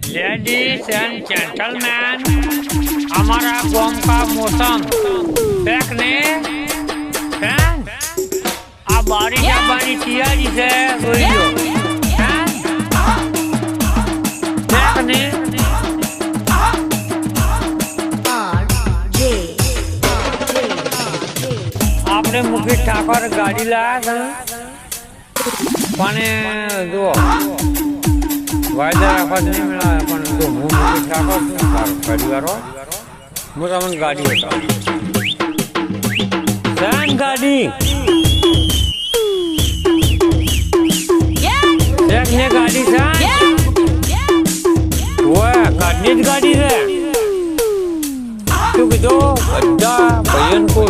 ladies and gentleman, हमारा गांव का मौसम देखने अब बारिश आबानी तैयारी से बोलियो देखने आपने मुकेश ठाकर गाड़ी लाया था पाने दो वायदा रखा नहीं मिला अपन तो मुकेश ठाकर परिवार हो मुझे मन गाड़ी होता सैन गाड़ी देखने गाड़ी सैन वो काटने गाड़ी है क्योंकि दो बड़ा भैयन को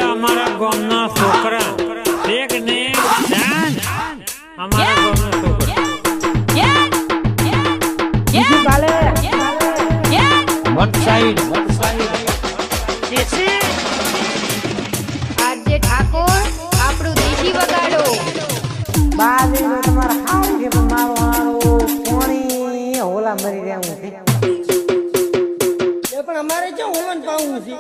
हमारा गाँवना छोकरा देखने हमारा गाँवना छोकरा આજે ઠાકોર આપણું દેશી વગાડો બાજરીનો તમારા હારું છે પણ મારો હારો કોણી હોલા મરી રહ્યા છે પણ અમારે જો હોલન પાવું છે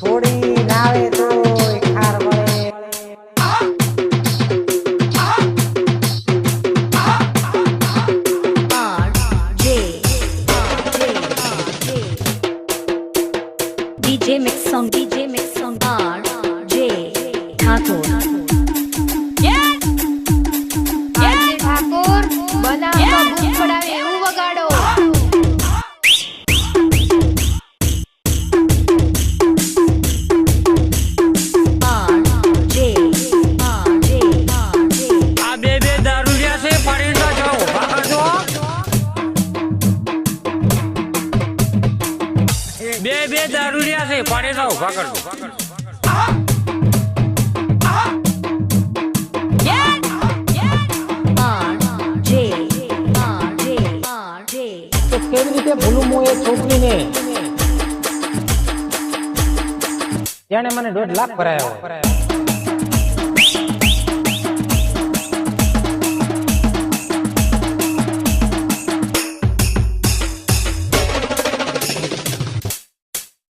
થોડી નાવે તો ખાર મળે DJ mix song RJ Thakor આજે ઠાકોર બનાવમાં ભૂખ પડાવે એવું વગાડો બે દારૂડિયા છે પાડે જાવ ભાગર દો તો કેવી રીતે ભૂલું હું એ છોકરીને જેણે મને 1.5 લાખ ભરાયા હોય